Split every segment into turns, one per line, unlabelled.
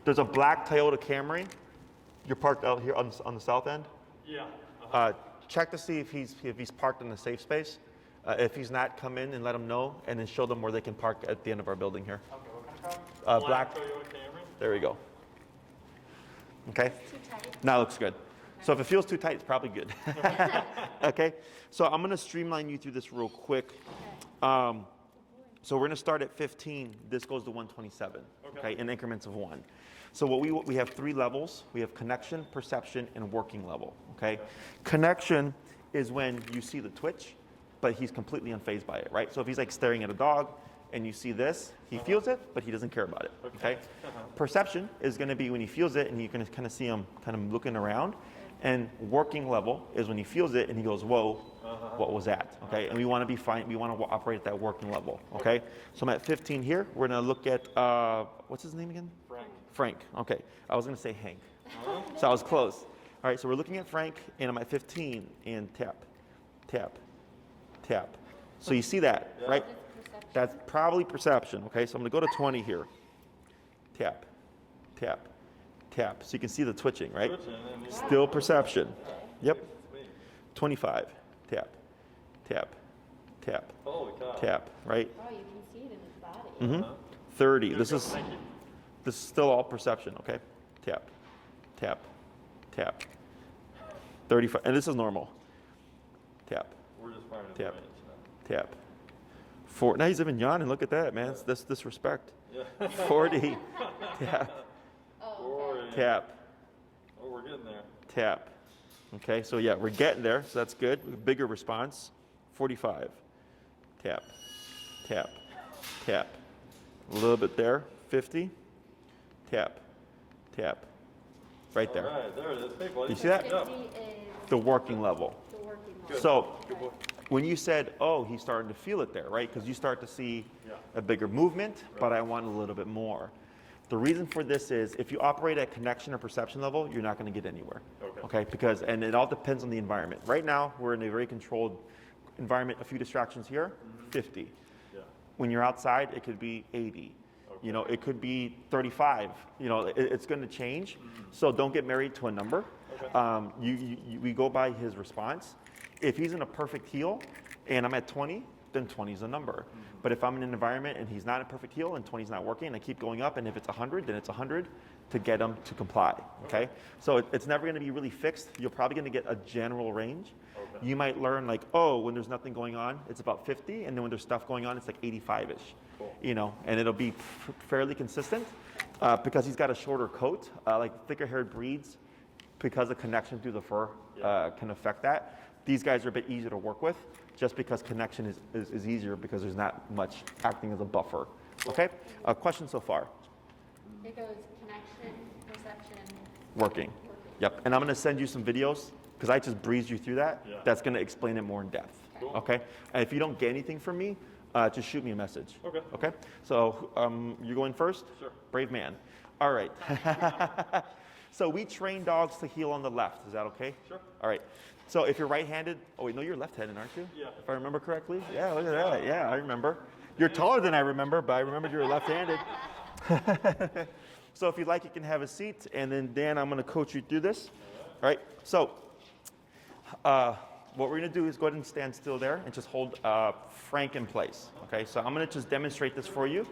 There's a black Toyota Camry. You're parked out here on the south end?
Yeah.
Check to see if he's parked in the safe space. If he's not, come in and let them know, and then show them where they can park at the end of our building here.
Okay, what kind of car?
Black
Toyota Camry.
There we go. Okay?
Too tight.
Now it looks good. So if it feels too tight, it's probably good. Okay? So I'm going to streamline you through this real quick. So we're going to start at 15. This goes to 127, okay, in increments of 1. So we have 3 levels. We have connection, perception, and working level, okay? Connection is when you see the twitch, but he's completely unfazed by it, right? So if he's like staring at a dog and you see this, he feels it, but he doesn't care about it, okay? Perception is going to be when he feels it and you can kind of see him kind of looking around. And working level is when he feels it and he goes, whoa, what was that? Okay, and we want to be fine. We want to operate at that working level. Okay, so I'm at 15 here. We're going to look at, what's his name again?
Frank.
Frank. Okay, I was going to say Hank. So I was close. All right, so we're looking at Frank and I'm at 15 and tap, tap, tap. So you see that, right? That's probably perception. Okay, so I'm going to go to 20 here. Tap, tap. Tap, so you can see the twitching, right? Still perception. Yep. 25. Tap, tap, tap, tap. Right.
Oh, you can see it in his body.
Mm-hmm. 30. This is still all perception. Okay. Tap, tap, tap. 35, and this is normal. Tap.
We're just finding
tap,
range now.
tap. 4. Now he's even yawning. Look at that, man. That's disrespect.
Yeah.
40. Tap. Tap.
Oh, we're getting there.
Tap. Okay, so yeah, we're getting there, so that's good. Bigger response. 45. Tap. Tap. Tap. A little bit there. 50. Tap. Tap. Right there.
All right, there it is. Hey, buddy.
You see that?
50 is
The working level.
the working level.
So
Okay.
when you said, oh, he's starting to feel it there, right? Because you start to see a bigger movement, but I want a little bit more. The reason for this is if you operate at connection or perception level, you're not going to get anywhere. Okay? Because, and it all depends on the environment. Right now, we're in a very controlled environment, a few distractions here, 50.
Yeah.
When you're outside, it could be 80. You know, it could be 35. You know, it's going to change. So don't get married to a number. We go by his response. If he's in a perfect heel and I'm at 20, then 20 is a number. But if I'm in an environment and he's not in perfect heel and 20 is not working, and I keep going up, and if it's 100, then it's 100 to get him to comply. Okay? So it's never going to be really fixed. You're probably going to get a general range. You might learn like, oh, when there's nothing going on, it's about 50, and then when there's stuff going on, it's like 85-ish. You know, and it'll be fairly consistent because he's got a shorter coat. Like thicker-haired breeds, because the connection through the fur can affect that. These guys are a bit easier to work with, just because connection is easier because there's not much acting as a buffer. Okay? Question so far?
It goes connection, perception,
Working. Yep. And I'm going to send you some videos because I just breezed you through that.
Yeah.
That's going to explain it more in depth.
Cool.
Okay? And if you don't get anything from me, just shoot me a message.
Okay.
Okay? So you're going first?
Sure.
Brave man. All right. So we train dogs to heel on the left. Is that okay?
Sure.
All right. So if you're right-handed, oh wait, no, you're left-handed, aren't you?
Yeah.
If I remember correctly? Yeah, look at that. Yeah, I remember. You're taller than I remember, but I remembered you were left-handed. So if you'd like, you can have a seat, and then Dan, I'm going to coach you through this. All right. So what we're going to do is go ahead and stand still there and just hold Frank in place. Okay. So I'm going to just demonstrate this for you,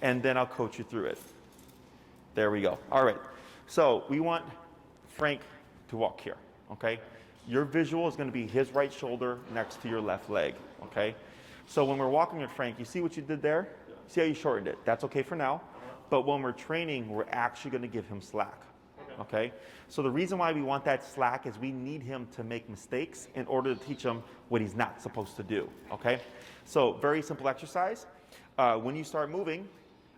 and then I'll coach you through it. There we go. All right. So we want Frank to walk here. Okay. Your visual is going to be his right shoulder next to your left leg. Okay. So when we're walking with Frank, you see what you did there? See how you shortened it? That's okay for now. But when we're training, we're actually going to give him slack. Okay? So the reason why we want that slack is we need him to make mistakes in order to teach him what he's not supposed to do. Okay? So very simple exercise. When you start moving,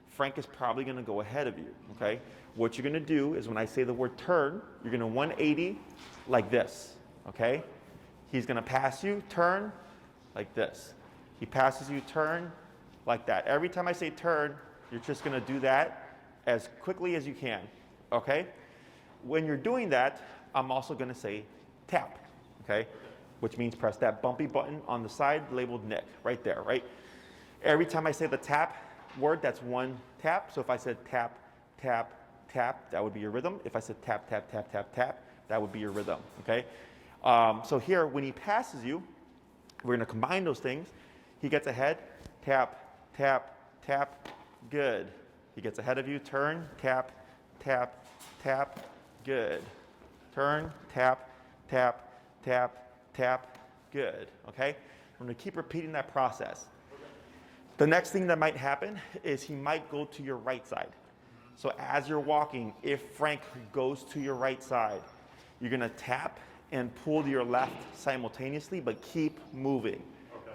Frank is probably going to go ahead of you. Okay? What you're going to do is when I say the word turn, you're going to 180 like this. Okay? He's going to pass you, turn like this. He passes you, turn like that. Every time I say turn, you're just going to do that as quickly as you can. Okay? When you're doing that, I'm also going to say tap. Okay? Which means press that bumpy button on the side labeled Nick right there, right? Every time I say the tap word, that's one tap. So if I said tap, tap, tap, that would be your rhythm. If I said tap, tap, tap, tap, tap, that would be your rhythm, okay? So here, when he passes you, we're gonna combine those things. He gets ahead, tap, tap, tap, good. He gets ahead of you, turn, tap, tap, tap, good. Turn, tap, tap, tap, tap, good, okay? I'm gonna keep repeating that process. The next thing that might happen is he might go to your right side. So as you're walking, if Frank goes to your right side, you're gonna tap and pull to your left simultaneously, but keep moving,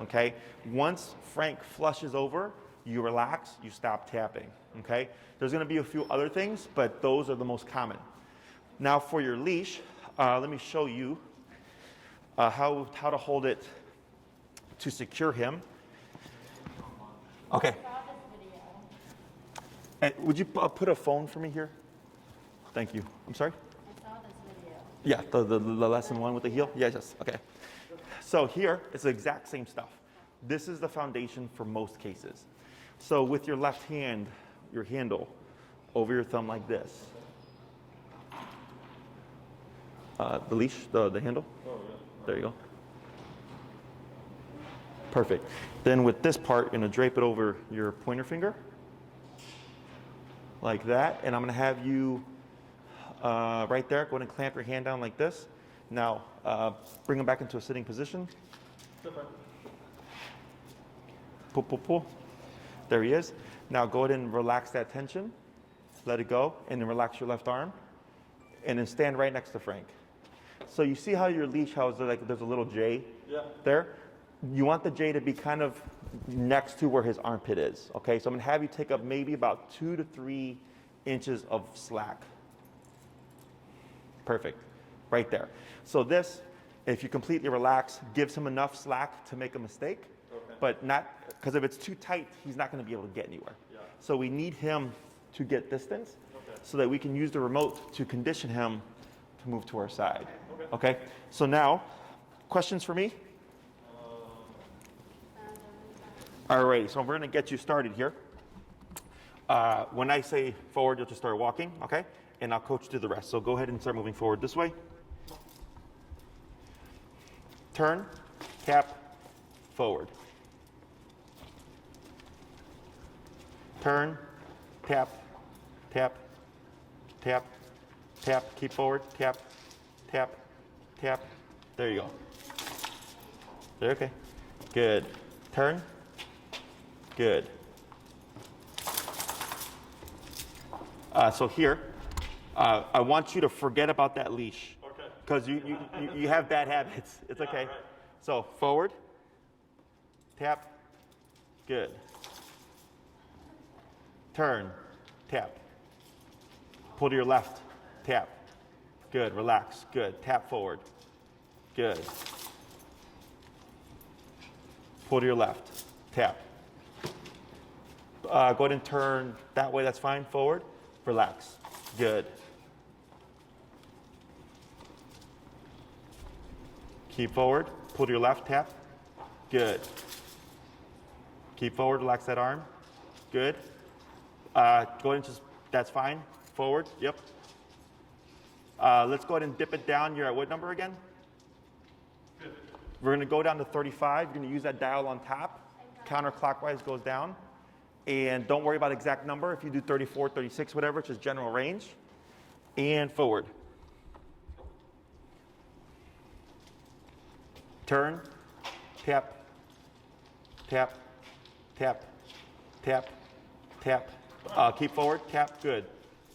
okay? Once Frank flushes over, you relax, you stop tapping, okay? There's gonna be a few other things, but those are the most common. Now for your leash, let me show you how to hold it to secure him. Okay.
I saw this video.
And would you put a phone for me here? Thank you. I'm sorry?
I saw this video.
Yeah, the lesson one with the heel? Yes, okay. So here, it's the exact same stuff. This is the foundation for most cases. So with your left hand, your handle, over your thumb like this. The leash, the handle?
Oh, yeah.
There you go. Perfect. Then with this part, you're gonna drape it over your pointer finger. Like that. And I'm gonna have you right there, go ahead and clamp your hand down like this. Now, bring him back into a sitting position. Pull, pull, pull. There he is. Now go ahead and relax that tension. Let it go, and then relax your left arm. And then stand right next to Frank. So you see how your leash, how there's a little J there? You want the J to be kind of next to where his armpit is, okay? So I'm gonna have you take up maybe about 2 to 3 inches of slack. Perfect, right there. So this, if you completely relax, gives him enough slack to make a mistake, but not, because if it's too tight, he's not gonna be able to get anywhere. So we need him to get distance so that we can use the remote to condition him to move to our side. Okay? So now, questions for me? All right, so we're gonna get you started here. When I say forward, you'll just start walking, okay? And I'll coach you through the rest. So go ahead and start moving forward this way. Turn, tap, forward. Turn, tap, tap, tap, tap, keep forward, tap, tap, tap. There you go. There, okay. Good. Turn. Good. So here, I want you to forget about that leash.
Okay.
Because you have bad habits. It's okay.
Right.
So forward, tap, good. Turn, tap. Pull to your left, tap. Good, relax, good. Tap forward, good. Pull to your left, tap. Go ahead and turn that way, that's fine. Forward, relax, good. Keep forward, pull to your left, tap, good. Keep forward, relax that arm, good. Go ahead and just, that's fine. Forward, yep. Let's go ahead and dip it down. You're at what number again? 50. We're gonna go down to 35. You're gonna use that dial on top. Counterclockwise goes down. And don't worry about exact number. If you do 34, 36, whatever, it's just general range. And forward. Turn, tap, tap, tap, tap, tap. Keep forward, tap, good.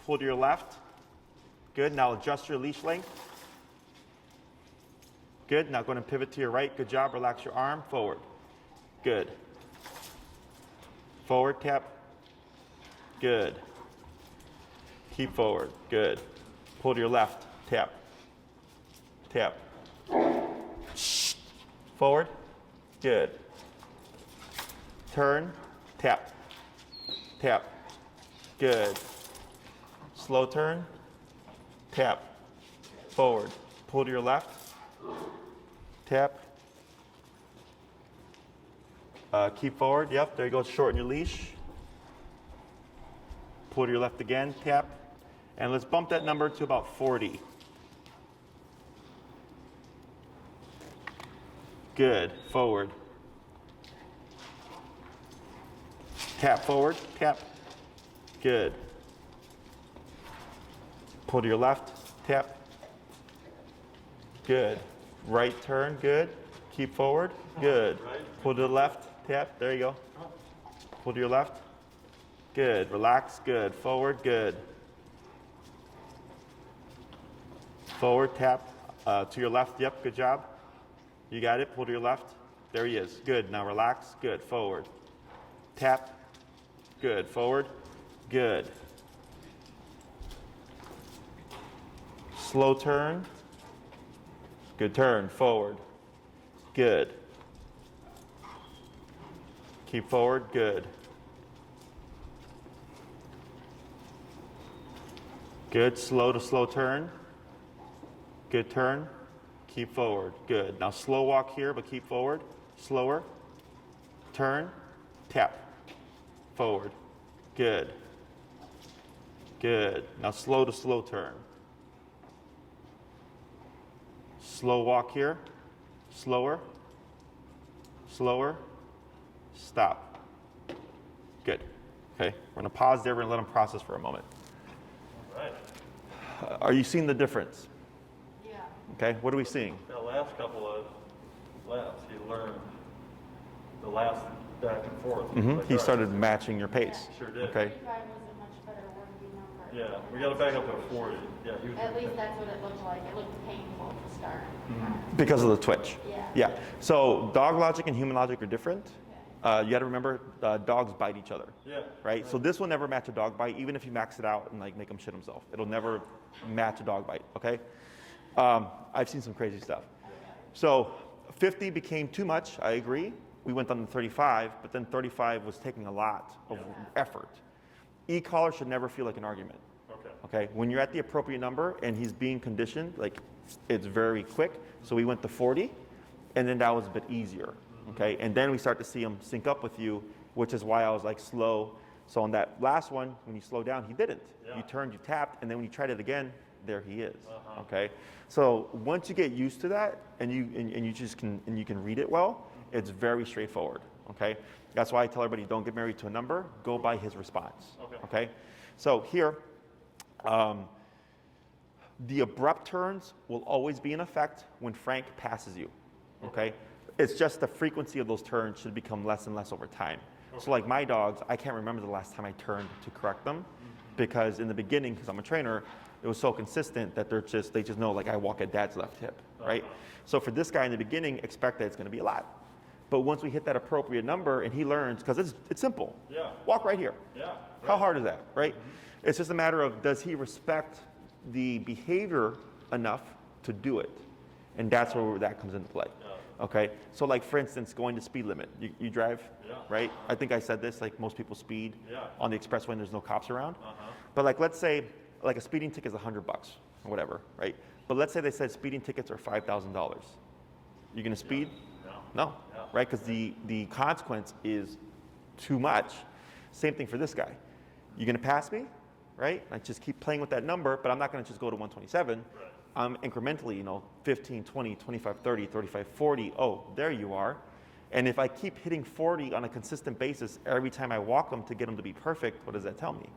Pull to your left, good. Now adjust your leash length. Good, now go ahead and pivot to your right, good job. Relax your arm, forward, good. Forward, tap, good. Keep forward, good. Pull to your left, tap, tap. Forward, good. Turn, tap, tap, good. Slow turn, tap, forward. Pull to your left, tap. Keep forward, yep, there you go, shorten your leash. Pull to your left again, tap. And let's bump that number to about 40. Good. Forward. Tap forward. Tap. Good. Pull to your left. Tap. Good. Right turn. Good. Keep forward. Good. Pull to the left. Tap. There you go. Pull to your left. Good. Relax. Good. Forward. Good. Forward. Tap. To your left. Yep. Good job. You got it. Pull to your left. There he is. Good. Now relax. Good. Forward. Tap. Good. Forward. Good. Slow turn. Good turn. Forward. Good. Keep forward. Good. Good. Slow to slow turn. Good turn. Keep forward. Good. Now slow walk here, but keep forward. Slower. Turn. Tap. Forward. Good. Good. Now slow to slow turn. Slow walk here. Slower. Slower. Stop. Good. Okay. We're going to pause there. We're going to let them process for a moment.
All right.
Are you seeing the difference?
Yeah.
Okay. What are we seeing?
The last couple of laps, he learned the last back and forth. Like,
He
all
started matching your pace.
Sure did.
Okay.
35 was a much better working number.
Yeah, we got to back up to 40. Yeah, he was.
At least that's what it looked like. It looked painful to start.
Because of the twitch.
Yeah.
Yeah. So dog logic and human logic are different. You got to remember, dogs bite each other.
Yeah.
Right? So this will never match a dog bite, even if you max it out and like make him shit himself. It'll never match a dog bite. Okay. I've seen some crazy stuff. So 50 became too much. I agree. We went on to 35, but then 35 was taking a lot of effort. E-collar should never feel like an argument.
Okay.
Okay. When you're at the appropriate number and he's being conditioned, like it's very quick. So we went to 40, and then that was a bit easier. Okay. And then we start to see him sync up with you, which is why I was like slow. So on that last one, when you slow down, he didn't.
Yeah.
You turned, you tapped, and then when you tried it again, there he is. Okay. So once you get used to that, and you just can read it well, it's very straightforward. Okay. That's why I tell everybody, don't get married to a number. Go by his response. Okay. So here, the abrupt turns will always be in effect when Frank passes you. Okay. It's just the frequency of those turns should become less and less over time. So like my dogs, I can't remember the last time I turned to correct them, because in the beginning, because I'm a trainer, it was so consistent that they just know, like I walk at dad's left hip, right? So for this guy in the beginning, expect that it's going to be a lot. But once we hit that appropriate number and he learns, because it's simple.
Yeah.
Walk right here.
Yeah. Right.
How hard is that, right? It's just a matter of, does he respect the behavior enough to do it? And that's where that comes into play. Okay, so like for instance, going to speed limit. You drive, right? I think I said this, like most people speed on the expressway and there's no cops around. But like let's say like a speeding ticket is $100 or whatever, right? But let's say they said speeding tickets are $5,000. You're gonna speed? No, right? Because the consequence is too much. Same thing for this guy. You're gonna pass me, right? I just keep playing with that number, but I'm not gonna just go to 127. I'm incrementally, 15, 20, 25, 30, 35, 40. Oh, there you are. And if I keep hitting 40 on a consistent basis every time I walk them to get them to be perfect, what does that tell me?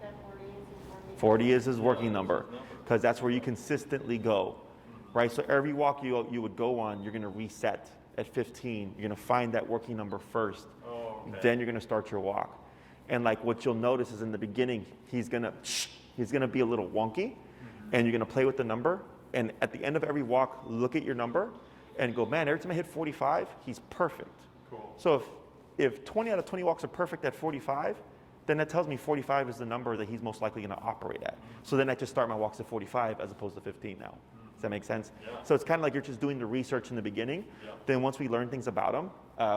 That 40 is his working
40 is his working number, because that's where you consistently go, right? So every walk you would go on, you're going to reset at 15. You're going to find that working number first. Then you're going to start your walk. And like what you'll notice is in the beginning, he's going to be a little wonky, and you're going to play with the number. And at the end of every walk, look at your number and go, man, every time I hit 45, he's perfect.
Cool.
So if 20 out of 20 walks are perfect at 45, then that tells me 45 is the number that he's most likely going to operate at. So then I just start my walks at 45 as opposed to 15 now. Does that make sense?
Yeah.
So it's kind of like you're just doing the research in the beginning.
Yeah.
Then once we learn things about him,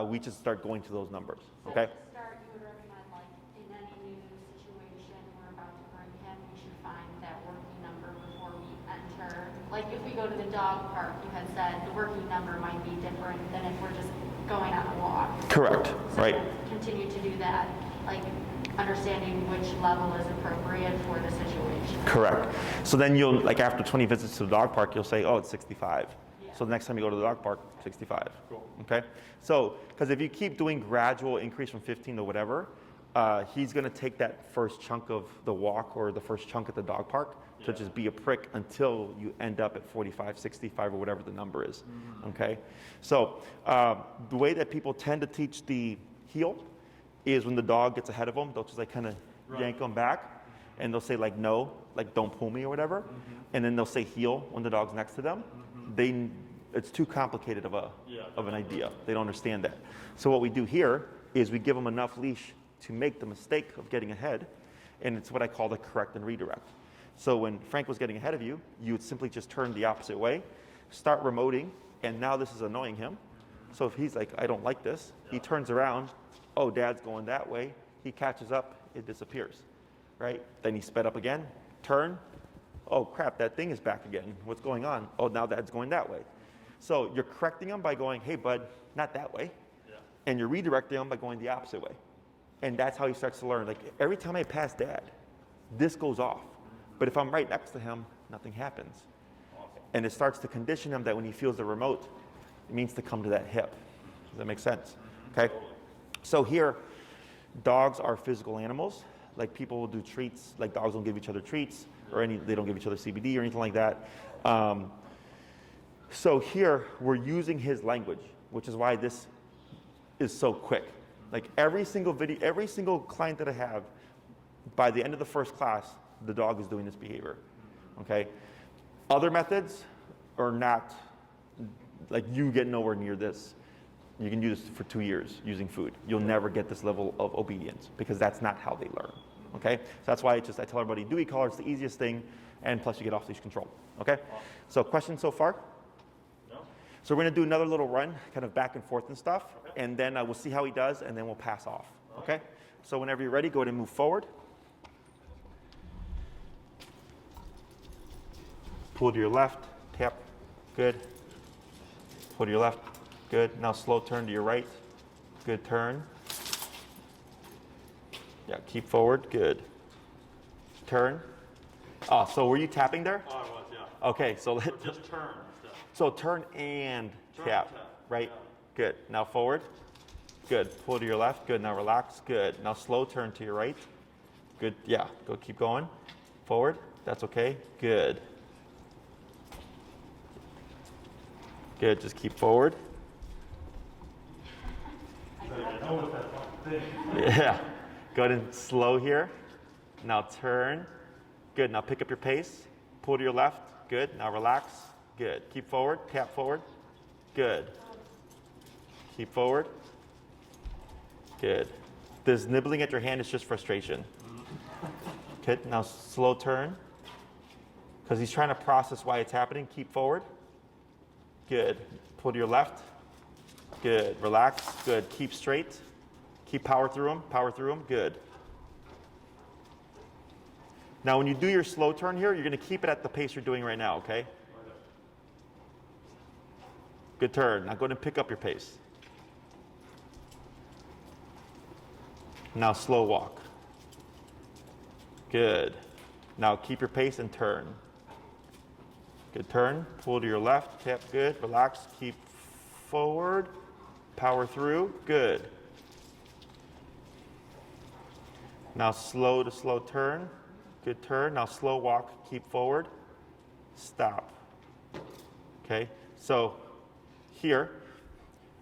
we just start going to those numbers. Okay?
To start, you would recommend, like, in any new situation we're about to bring him, we should find that working number before we enter. Like, if we go to the dog park, you had said the working number might be different than if we're just going on a walk.
Correct.
So
Right.
continue to do that. Like, understanding which level is appropriate for the situation.
Correct. So then you'll, like after 20 visits to the dog park, you'll say, oh, it's 65.
Yeah.
So the next time you go to the dog park, 65.
Cool.
Okay? So, because if you keep doing gradual increase from 15 to whatever, he's going to take that first chunk of the walk or the first chunk at the dog park to just be a prick until you end up at 45, 65, or whatever the number is. Okay? So, the way that people tend to teach the heel is when the dog gets ahead of them, they'll just like kind of yank them back, and they'll say like no, like don't pull me or whatever, and then they'll say heel when the dog's next to them. It's too complicated of an idea. They don't understand that. So what we do here is we give them enough leash to make the mistake of getting ahead, and it's what I call the correct and redirect. So when Frank was getting ahead of you, you would simply just turn the opposite way, start remoting, and now this is annoying him. So if he's like, I don't like this, he turns around, oh, dad's going that way, he catches up, it disappears, right? Then he sped up again, turn, oh crap, that thing is back again. What's going on? Oh, now dad's going that way. So you're correcting him by going, hey bud, not that way. And you're redirecting him by going the opposite way. And that's how he starts to learn. Like every time I pass dad, this goes off. But if I'm right next to him, nothing happens. And it starts to condition him that when he feels the remote, it means to come to that hip. Does that make sense? Okay? So here, dogs are physical animals. Like people will do treats, like dogs don't give each other treats, or they don't give each other CBD or anything like that. So here, we're using his language, which is why this is so quick. Like every single video, every single client that I have, by the end of the first class, the dog is doing this behavior, okay? Other methods are not, like you get nowhere near this. You can do this for 2 years using food. You'll never get this level of obedience because that's not how they learn, okay? So that's why I tell everybody, do e-collar, it's the easiest thing, and plus you get off-leash control, okay? So questions so far?
No.
So we're gonna do another little run, kind of back and forth and stuff, and then we'll see how he does, and then we'll pass off, okay? So whenever you're ready, go ahead and move forward. Pull to your left, tap, good. Pull to your left, good. Now slow turn to your right, good turn. Yeah, keep forward, good. Turn. Oh, so were you tapping there?
Oh, I was, yeah.
Okay, so
Just turn.
so turn and tap, right?
Yeah.
Good. Now forward, good. Pull to your left, good. Now relax, good. Now slow turn to your right, good. Yeah, go keep going. Forward, that's okay, good. Good, just keep forward. Yeah, go ahead and slow here. Now turn. Good, now pick up your pace. Pull to your left. Good, now relax. Good, keep forward, tap forward. Good. Keep forward. Good. This nibbling at your hand is just frustration. Good, now slow turn. Because he's trying to process why it's happening. Keep forward. Good. Pull to your left. Good. Relax. Good. Keep straight. Keep power through them. Power through them. Good. Now, when you do your slow turn here, you're going to keep it at the pace you're doing right now, okay? Good turn. Now go ahead and pick up your pace. Now slow walk. Good. Now keep your pace and turn. Good turn. Pull to your left. Tap. Good. Relax. Keep forward. Power through. Good. Now slow to slow turn. Good turn. Now slow walk. Keep forward. Stop. Okay. So here,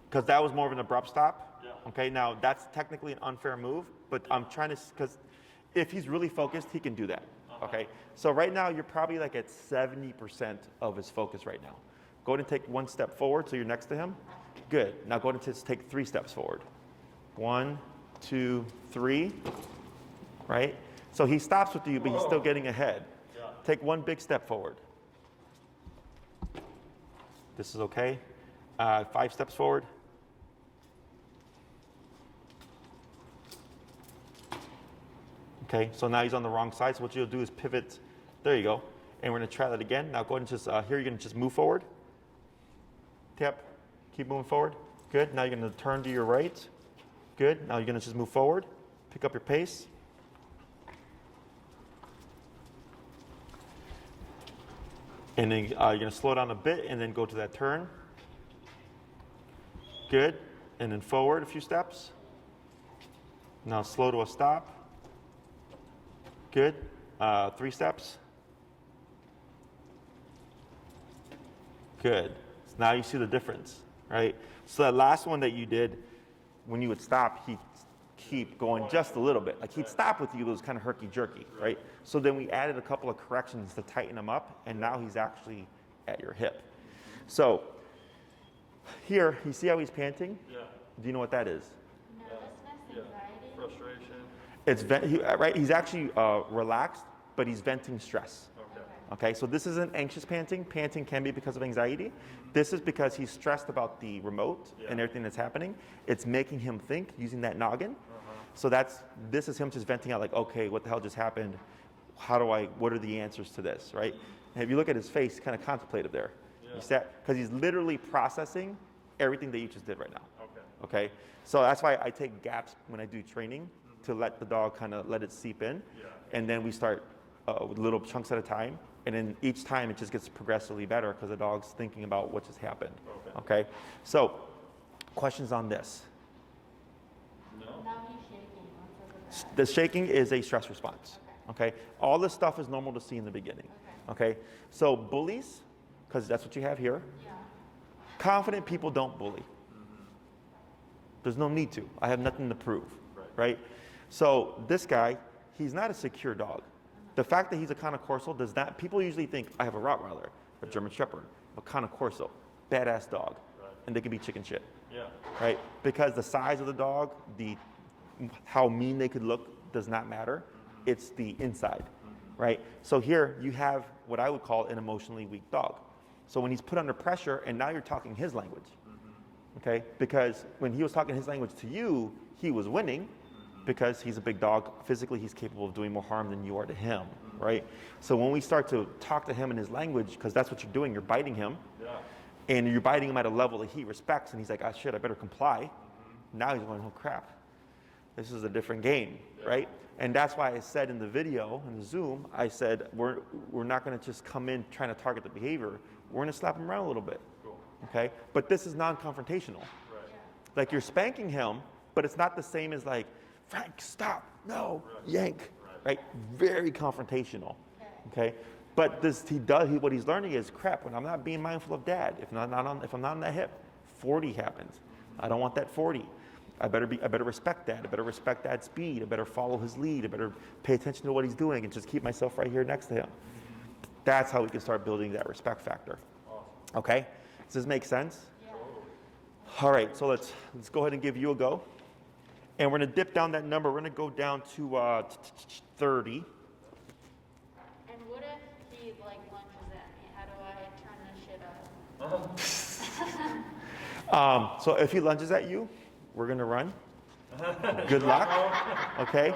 because that was more of an abrupt stop.
Yeah.
Okay. Now that's technically an unfair move, but I'm trying to, because if he's really focused, he can do that. Okay, so right now you're probably like at 70% of his focus right now. Go ahead and take one step forward so you're next to him. Good. Now go ahead and just take 3 steps forward. 1, 2, 3. Right? So he stops with you, but he's still getting ahead.
Yeah.
Take 1 big step forward. This is okay. 5 steps forward. Okay, so now he's on the wrong side. So what you'll do is pivot. There you go. And we're going to try that again. Now go ahead and just, here you're going to just move forward. Tap. Keep moving forward. Good. Now you're going to turn to your right. Good. Now you're going to just move forward. Pick up your pace. And then you're gonna slow down a bit and then go to that turn. Good. And then forward a few steps. Now slow to a stop. Good. 3 steps. Good. So now you see the difference, right? So that last one that you did, when you would stop, he'd keep going just a little bit. Like he'd stop with you, it was kind of herky-jerky, right? So then we added a couple of corrections to tighten him up, and now he's actually at your hip. So here, you see how he's panting?
Yeah.
Do you know what that is?
Nervousness, anxiety.
Frustration.
Right? He's actually relaxed, but he's venting stress.
Okay.
Okay, so this isn't anxious panting. Panting can be because of anxiety. This is because he's stressed about the remote and everything that's happening. It's making him think using that noggin. So this is him just venting out like, okay, what the hell just happened? What are the answers to this, right? And if you look at his face, kind of contemplative there.
Yeah.
Because he's literally processing everything that you just did right now.
Okay.
Okay, so that's why I take gaps when I do training to let the dog kind of let it seep in.
Yeah.
And then we start with little chunks at a time. And then each time it just gets progressively better because the dog's thinking about what just happened. Okay, so questions on this?
No.
Now he's shaking. What's over
The shaking is a stress response. Okay, all this stuff is normal to see in the beginning. Okay, so bullies, because that's what you have here.
Yeah.
Confident people don't bully. There's no need to. I have nothing to prove, right? So this guy, he's not a secure dog. The fact that he's a Cane Corso does not, people usually think I have a Rottweiler, a German Shepherd, a Cane Corso, badass dog, and they can be chicken shit,
Yeah.
right? Because the size of the dog, how mean they could look does not matter. It's the inside, right? So here you have what I would call an emotionally weak dog. So when he's put under pressure, and now you're talking his language, okay? Because when he was talking his language to you, he was winning because he's a big dog. Physically, he's capable of doing more harm than you are to him, right? So when we start to talk to him in his language, because that's what you're doing, you're biting him, and you're biting him at a level that he respects, and he's like, ah, shit, I better comply. Now he's going, oh, crap. This is a different game, right? And that's why I said in the video, in the Zoom, I said, we're not going to just come in trying to target the behavior. We're going to slap him around a little bit, okay? But this is non-confrontational. Like you're spanking him, but it's not the same as like, Frank, stop, no, yank, right? Very confrontational, okay? But what he's learning is, crap, when I'm not being mindful of dad, if I'm not on that hip, 40 happens. I don't want that 40. I better respect that. I better respect dad's speed. I better follow his lead. I better pay attention to what he's doing and just keep myself right here next to him. That's how we can start building that respect factor. Okay? Does this make sense?
Yeah.
All right, so let's go ahead and give you a go. And we're going to dip down that number. We're going to go down to 30.
And what if he like lunges at me? How do I turn this shit up?
So if he lunges at you, we're going to run. Good luck. Okay?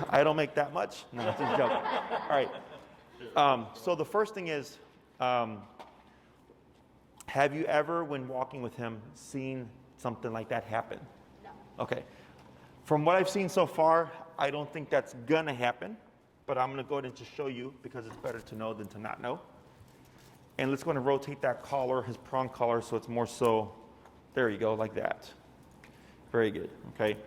I don't make that much. No, that's a joke. All right. So the first thing is, have you ever, when walking with him, seen something like that happen?
No.
Okay. From what I've seen so far, I don't think that's going to happen. But I'm going to go ahead and just show you because it's better to know than to not know. And let's go ahead and rotate that collar, his prong collar, so it's more so, there you go, like that. Very good, okay?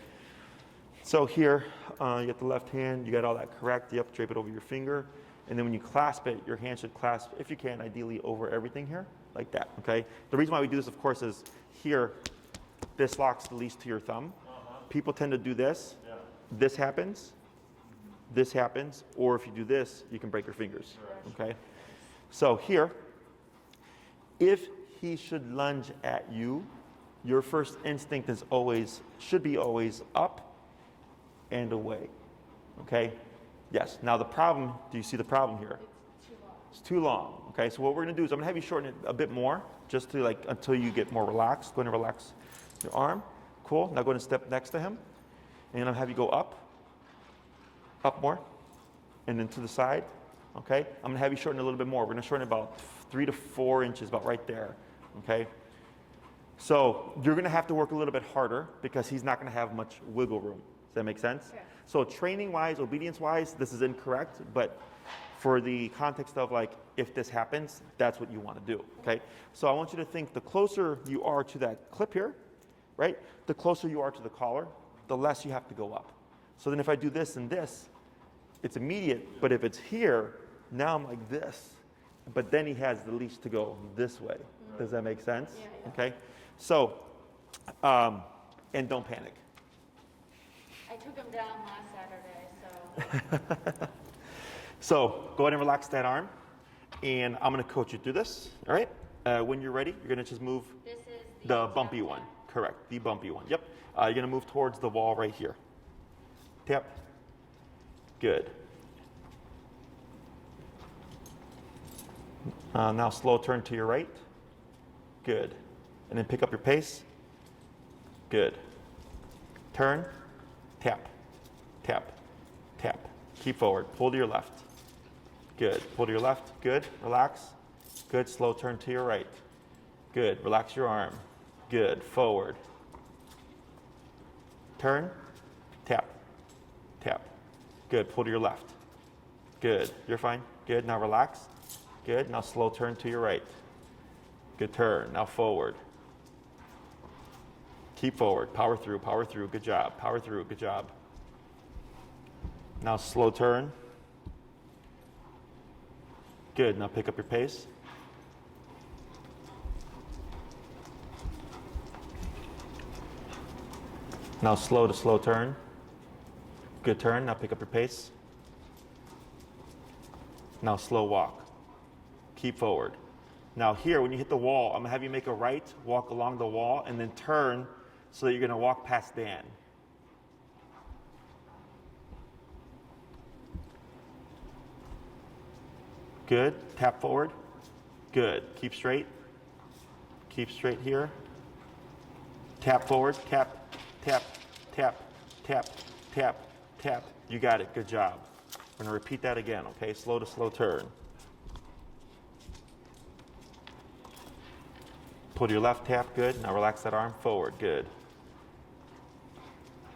So here, you got the left hand, you got all that correct. Yep, drape it over your finger. And then when you clasp it, your hand should clasp, if you can, ideally over everything here, like that, okay? The reason why we do this, of course, is here, this locks the leash to your thumb. People tend to do this. This happens, or if you do this, you can break your fingers, okay? So here, if he should lunge at you, your first instinct should be always up and away, okay? Yes, now the problem, do you see the problem here?
It's too long.
It's too long, okay? So what we're gonna do is I'm gonna have you shorten it a bit more, just to until you get more relaxed. Go ahead and relax your arm. Cool, now go ahead and step next to him. And I'll have you go up more, and then to the side, okay? I'm gonna have you shorten it a little bit more. We're gonna shorten it about 3 to 4 inches, about right there, okay? So you're gonna have to work a little bit harder because he's not gonna have much wiggle room. Does that make sense?
Yeah.
So training-wise, obedience-wise, this is incorrect, but for the context of like, if this happens, that's what you want to do, okay? So I want you to think the closer you are to that clip here, right? The closer you are to the collar, the less you have to go up. So then if I do this and this, it's immediate, but if it's here, now I'm like this. But then he has the leash to go this way. Does that make sense?
Yeah.
Okay? So, and don't panic.
I took him down last Saturday, so.
So go ahead and relax that arm, and I'm going to coach you through this. All right? When you're ready, you're going to just move
This is
the bumpy one. Correct, the bumpy one. Yep. You're going to move towards the wall right here. Tap. Good. Now slow turn to your right. Good. And then pick up your pace. Good. Turn. Tap. Tap. Tap. Keep forward. Pull to your left. Good. Pull to your left. Good. Relax. Good. Slow turn to your right. Good. Relax your arm. Good. Forward. Turn. Tap. Tap. Good. Pull to your left. Good. You're fine. Good. Now relax. Good. Now slow turn to your right. Good turn. Now forward. Keep forward. Power through. Power through. Good job. Power through. Good job. Now slow turn. Good. Now pick up your pace. Now slow to slow turn. Good turn. Now pick up your pace. Now slow walk. Keep forward. Now here, when you hit the wall, I'm going to have you make a right, walk along the wall, and then turn so that you're going to walk past Dan. Good. Tap forward. Good. Keep straight. Keep straight here. Tap forward. Tap, tap, tap, tap, tap, tap. You got it. Good job. We're going to repeat that again, okay? Slow to slow turn. Pull to your left, tap, good. Now relax that arm, forward, good.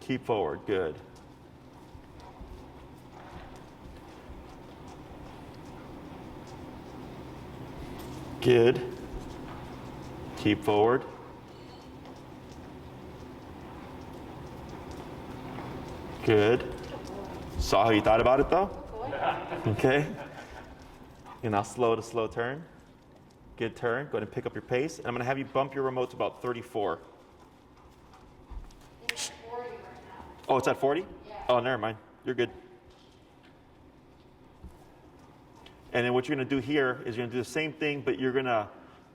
Keep forward, good. Good. Keep forward. Good. Saw how you thought about it though? Okay. And now slow to slow turn. Good turn. Go ahead and pick up your pace. And I'm going to have you bump your remote to about 34.
It's 40 right now.
Oh, it's at 40?
Yeah.
Oh, never mind. You're good. And then what you're going to do here is you're going to do the same thing, but you're going to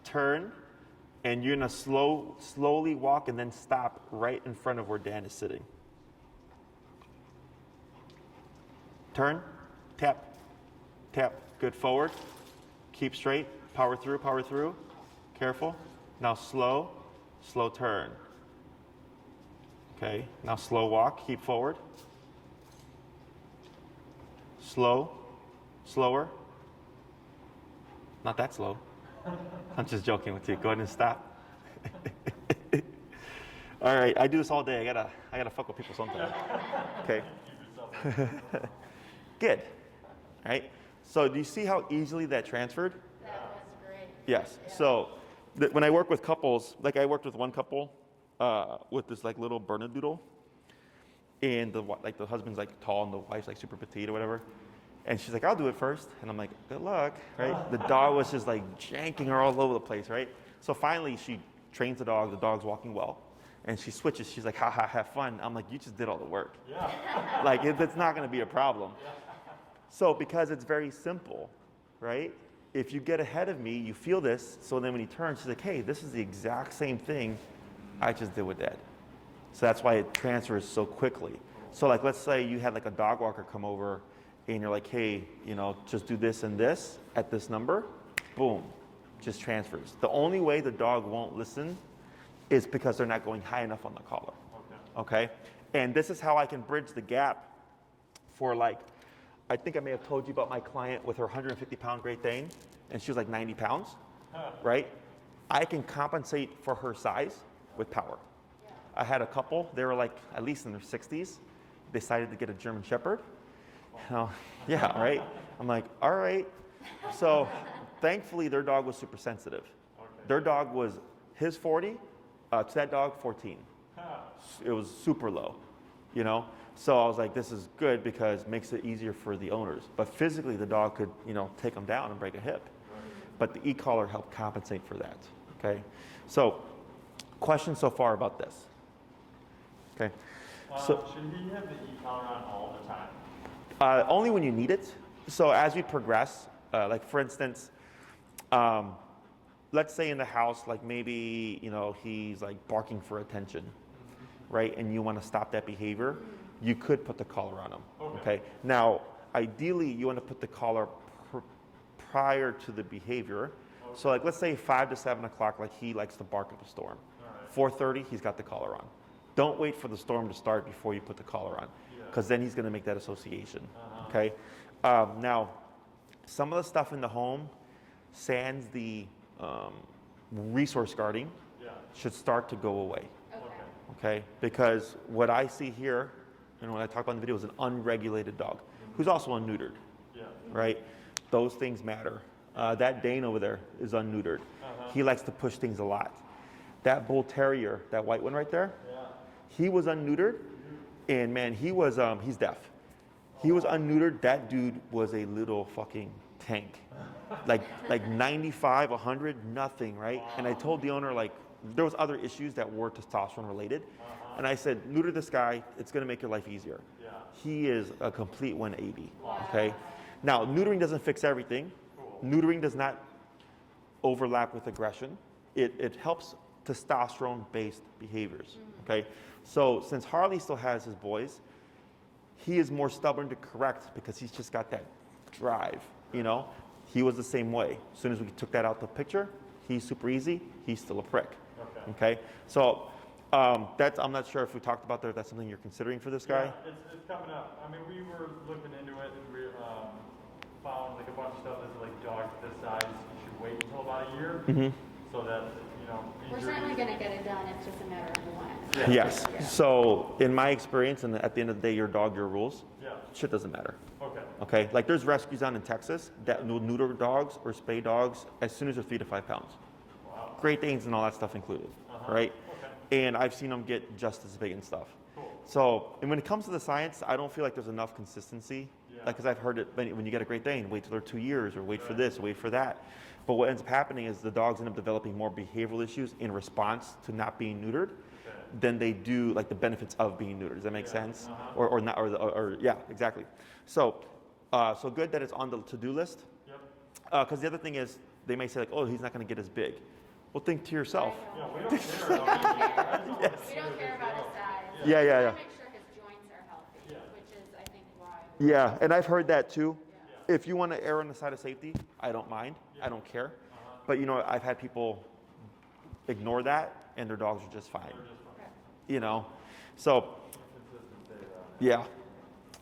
turn and you're going to slowly walk and then stop right in front of where Dan is sitting. Turn, tap, tap. Good. Forward. Keep straight. Power through, power through. Careful. Now slow, slow turn. Okay, now slow walk, keep forward. Slow, slower. Not that slow. I'm just joking with you. Go ahead and stop. All right, I do this all day. I gotta fuck with people sometimes. Okay. Good. All right. So do you see how easily that transferred? Yes. Yeah. So when I work with couples, like I worked with one couple with this like little Bernedoodle, and the husband's like tall and the wife's like super petite or whatever, and she's like, "I'll do it first," and I'm like, "Good luck," right? The dog was just like janking her all over the place, right? So finally she trains the dog. The dog's walking well, and she switches. She's like, "Ha ha, have fun." I'm like, "You just did all the work." Yeah. Like it's not going to be a problem. Yeah. So because it's very simple, right? If you get ahead of me, you feel this, so then when he turns, she's like, hey, this is the exact same thing I just did with Dad. So that's why it transfers so quickly. So like, let's say you had like a dog walker come over and you're like, hey, you know, just do this and this at this number, boom, just transfers. The only way the dog won't listen is because they're not going high enough on the collar, okay? And this is how I can bridge the gap for like, I think I may have told you about my client with her 150-pound Great Dane, and she was like 90 pounds, right? I can compensate for her size with power. Yeah. I had a couple, they were like at least in their 60s, decided to get a German Shepherd. Yeah, right? I'm like, all right. So thankfully their dog was super sensitive.
Okay.
Their dog was, his 40, to that dog 14. It was super low, you know? So I was like, this is good because it makes it easier for the owners. But physically the dog could, you know, take them down and break a hip. But the e-collar helped compensate for that, okay? So questions so far about this? Okay. So
should he have the e-collar on all the time?
only when you need it. So as we progress, like for instance, let's say in the house, like maybe, you know, he's like barking for attention, right? And you want to stop that behavior, you could put the collar on him, okay? Now, ideally, you want to put the collar prior to the behavior. Okay. So like, let's say 5 to 7 o'clock, like he likes to bark at the storm. All right. 4:30, he's got the collar on. Don't wait for the storm to start before you put the collar on, because then he's going to make that association, okay? Now, some of the stuff in the home, sans the resource guarding, should start to go away, okay? Because what I see here, and when I talk about in the video, is an unregulated dog who's also unneutered, right? Those things matter. That Dane over there is unneutered. He likes to push things a lot. That bull terrier, that white one right there, he was unneutered, and man, he was he's deaf. He was unneutered. That dude was a little fucking tank, like 95, 100, nothing, right? And I told the owner, like, there was other issues that were testosterone related, and I said, neuter this guy. It's gonna make your life easier. He is a complete 180. Okay. Now, neutering doesn't fix everything. Neutering does not overlap with aggression. It helps testosterone-based behaviors, okay? So since Harley still has his boys, he is more stubborn to correct because he's just got that drive, you know? He was the same way. As soon as we took that out the picture, he's super easy, he's still a prick, okay? So that's, I'm not sure if we talked about that, if that's something you're considering for this guy.
Yeah, it's coming up. I mean, we were looking into it, and we found like a bunch of stuff that's like dogs this size, you should wait until about a year, so that, you know,
We're certainly going to get it done. It's just a matter of when.
Yes. So in my experience, and at the end of the day, your dog, your rules, shit doesn't matter. Okay. Like there's rescues on in Texas that will neuter dogs or spay dogs as soon as they're 3 to 5 pounds.
Wow.
Great Danes and all that stuff included, right? And I've seen them get just as big and stuff. So, and when it comes to the science, I don't feel like there's enough consistency. Like, because I've heard it, when you get a Great Dane, wait till they're 2 years, or wait for this, or wait for that. But what ends up happening is the dogs end up developing more behavioral issues in response to not being neutered than they do like the benefits of being neutered. Does that make sense? Or not, or yeah, exactly. So, so good that it's on the to-do list. Because the other thing is, they may say like, oh, he's not going to get as big. Well, think to yourself.
Yeah, we don't care about
We don't care about his size.
Yeah.
We want to make sure his joints are healthy, which is, I think, why.
Yeah, and I've heard that too. If you want to err on the side of safety, I don't mind. I don't care. But you know, I've had people ignore that, and their dogs are just fine. You know, so yeah,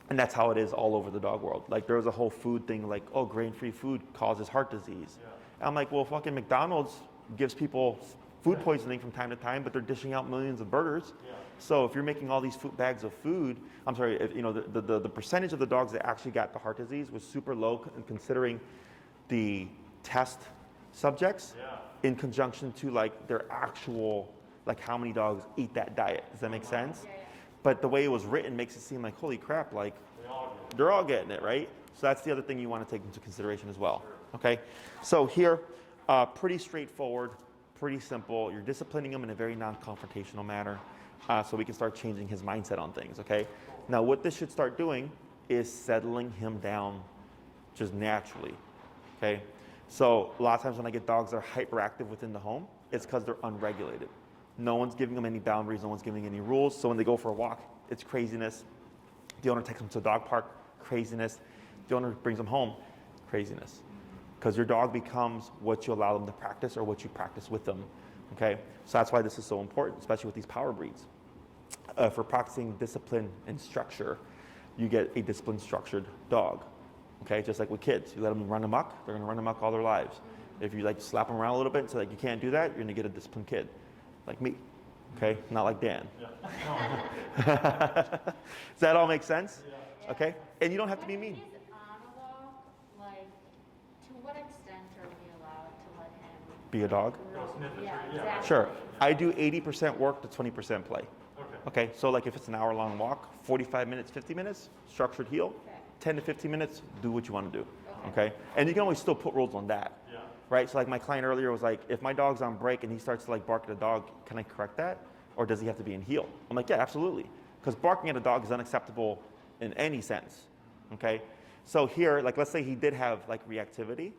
and that's how it is all over the dog world. Like there was a whole food thing, like, oh, grain-free food causes heart disease. And I'm like, well, fucking McDonald's gives people food poisoning from time to time, but they're dishing out millions of burgers. So if you're making all these bags of food, I'm sorry, if, you know, the percentage of the dogs that actually got the heart disease was super low, considering the test subjects in conjunction to like their actual, like how many dogs eat that diet. Does that make sense? But the way it was written makes it seem like, holy crap, like they're all getting it, right? So that's the other thing you want to take into consideration as well. Okay, so here, pretty straightforward, pretty simple. You're disciplining him in a very non-confrontational manner, so we can start changing his mindset on things. Okay, now what this should start doing is settling him down just naturally. Okay, so a lot of times when I get dogs that are hyperactive within the home, it's because they're unregulated. No one's giving them any boundaries, no one's giving any rules. So when they go for a walk, it's craziness. The owner takes them to a dog park, craziness. The owner brings them home, craziness. Because your dog becomes what you allow them to practice or what you practice with them. Okay, so that's why this is so important, especially with these power breeds. For practicing discipline and structure, you get a disciplined, structured dog. Okay, just like with kids, you let them run amok, they're going to run amok all their lives. If you like slap them around a little bit and say like you can't do that, you're going to get a disciplined kid, like me. Okay, not like Dan. Does that all make sense? Okay, and you don't have to be mean.
When he's on a walk,
be a dog?
Go sniff the tree,
Yeah,
yeah.
exactly.
Sure. I do 80% work to 20% play.
Okay.
Okay, so like if it's an hour-long walk, 45 minutes, 50 minutes, structured heel,
Okay.
10 to 15 minutes, do what you want to do.
Okay.
Okay? And you can always still put rules on that.
Yeah.
Right? So like my client earlier was like, if my dog's on break and he starts to like bark at a dog, can I correct that? Or does he have to be in heel? I'm like, yeah, absolutely. Because barking at a dog is unacceptable in any sense. Okay? So here, like let's say he did have like reactivity